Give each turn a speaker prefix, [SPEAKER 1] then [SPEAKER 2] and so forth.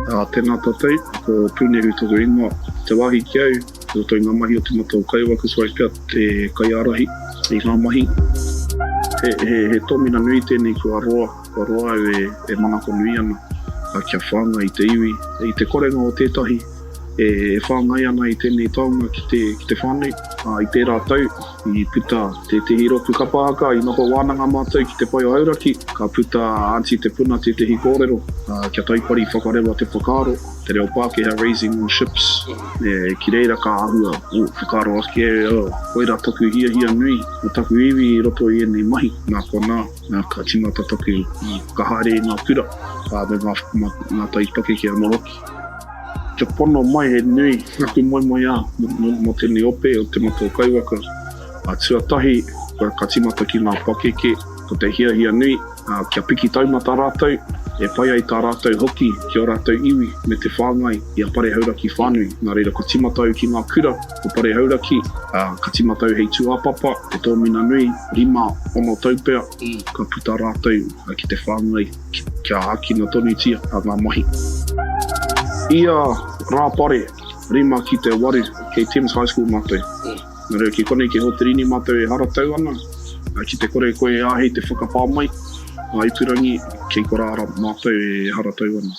[SPEAKER 1] tēnā tātai, ko pūneru tōku ingoa, te wāhi ki au, roto i ngā mahi o te matau kaiwaka swai pia te kai arahi i ngā mahi. He tōmina nui tēnei kua roa au e manako nui ana, kia whanga i te iwi, i te korenga o tētahi, e whāngai ana i tēnei taunga ki te whānei, i tērā tau, i puta te hiropu kapahaka, i noho wānanga mātou ki te pai o auraki, ka puta anti te puna te hi kōrero, kia taipari whakarewa te whakaro, te reo Pākehā Raising on Ships, ki reira ka ahua, whakaro ake oira taku hia nui, o taku iwi i roto i enei mahi, nā kona, ka timata taku i kahare ngā kura, ngā taipake ki ana hoki. Te pono mai he nui, aku moi a, mo tēnei ope o te matau kaiwaka. Tuatahi, ka timata ki ngā pakeke, ko te hia nui, kia piki taumata rātou, e pai ai tā rātou hoki, ki o rātou iwi, me te whāngai, i a pare hauraki whānui. Nā reira, ka timatau ki ngā kura, o pare hauraki, ka timatau hei tūapapa, te tōmina nui, 5 taupea, ka puta rātou ki te whāngai, kia haki na tonu tia, ngā mahi. Ia rāpare, 5 ki te waru, kei Thames High School mātou. Nā reo ki konei ki Hoterini mātou e haratau ana, ki te kore koe āhei te whakapā mai, i Turangi, kei Korara mātou e haratau ana.